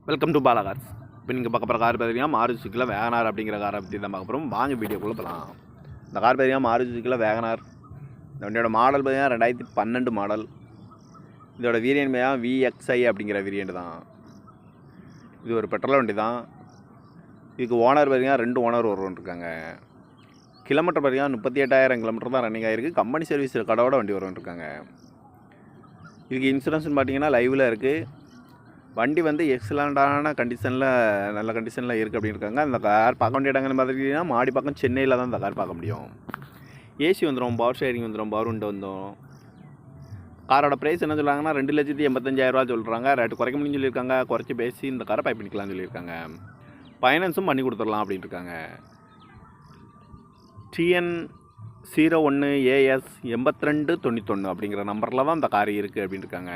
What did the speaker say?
Welcome to Bala cars. இப்போ நீங்கள் பார்க்க போகிற கார் பார்த்தீங்கன்னா மாருதி சுசுக்கியில் வேகனார் அப்படிங்கிற காரை பற்றி தான் பார்க்க போகிறோம். வாங்க வீடியோக்குள்ளே போகலாம். இந்த கார் பார்த்தீங்கன்னா மாருதி சுசுக்கியில் வேகனார். இந்த வண்டியோட மாடல் பார்த்தீங்கன்னா 2012 மாடல். இதோட வேரியன்ட் பார்த்தீங்கன்னா VXI அப்படிங்கிற வேரியன்ட் தான். இது ஒரு பெட்ரோல் வண்டி தான். இதுக்கு ஓனர் பார்த்தீங்கன்னா 2 ஓனர் வருவான்ருக்காங்க. கிலோமீட்டர் பார்த்தீங்கன்னா 38,000 கிலோமீட்டர் தான் ரன்னிங் ஆகிருக்கு. கம்பெனி சர்வீஸ் கடவோட வண்டி வருவான்ருக்காங்க. இதுக்கு இன்சூரன்ஸ்னு பார்த்தீங்கன்னா லைவில் இருக்குது. வண்டி வந்து எக்ஸலண்ட்டான கண்டிஷனில் நல்ல கண்டிஷனில் இருக்குது அப்படின்னு இருக்காங்க. அந்த கார் பார்க்க வேண்டிய இடங்கள்னு பார்த்துக்கிட்டிங்கன்னா மாடி பக்கம் சென்னையில் தான் இந்த கார் பார்க்க முடியும். ஏசி வந்துடும், பவர் ஷேரிங் வந்துடும், பவர் விண்டோ வந்துடும். காரோட ப்ரைஸ் என்ன சொல்கிறாங்கன்னா 2,85,000 சொல்கிறாங்க. ரேட்டு குறைக்க முடியும்னு சொல்லியிருக்காங்க. குறைச்சி பேசி இந்த காரை பை பண்ணிக்கலாம்னு சொல்லியிருக்காங்க. ஃபைனான்ஸும் பண்ணி கொடுத்துடலாம் அப்படின்ட்டு இருக்காங்க. TN01AS 8291 அப்படிங்கிற நம்பரில் தான் இந்த கார் இருக்குது அப்படின்ட்டு இருக்காங்க.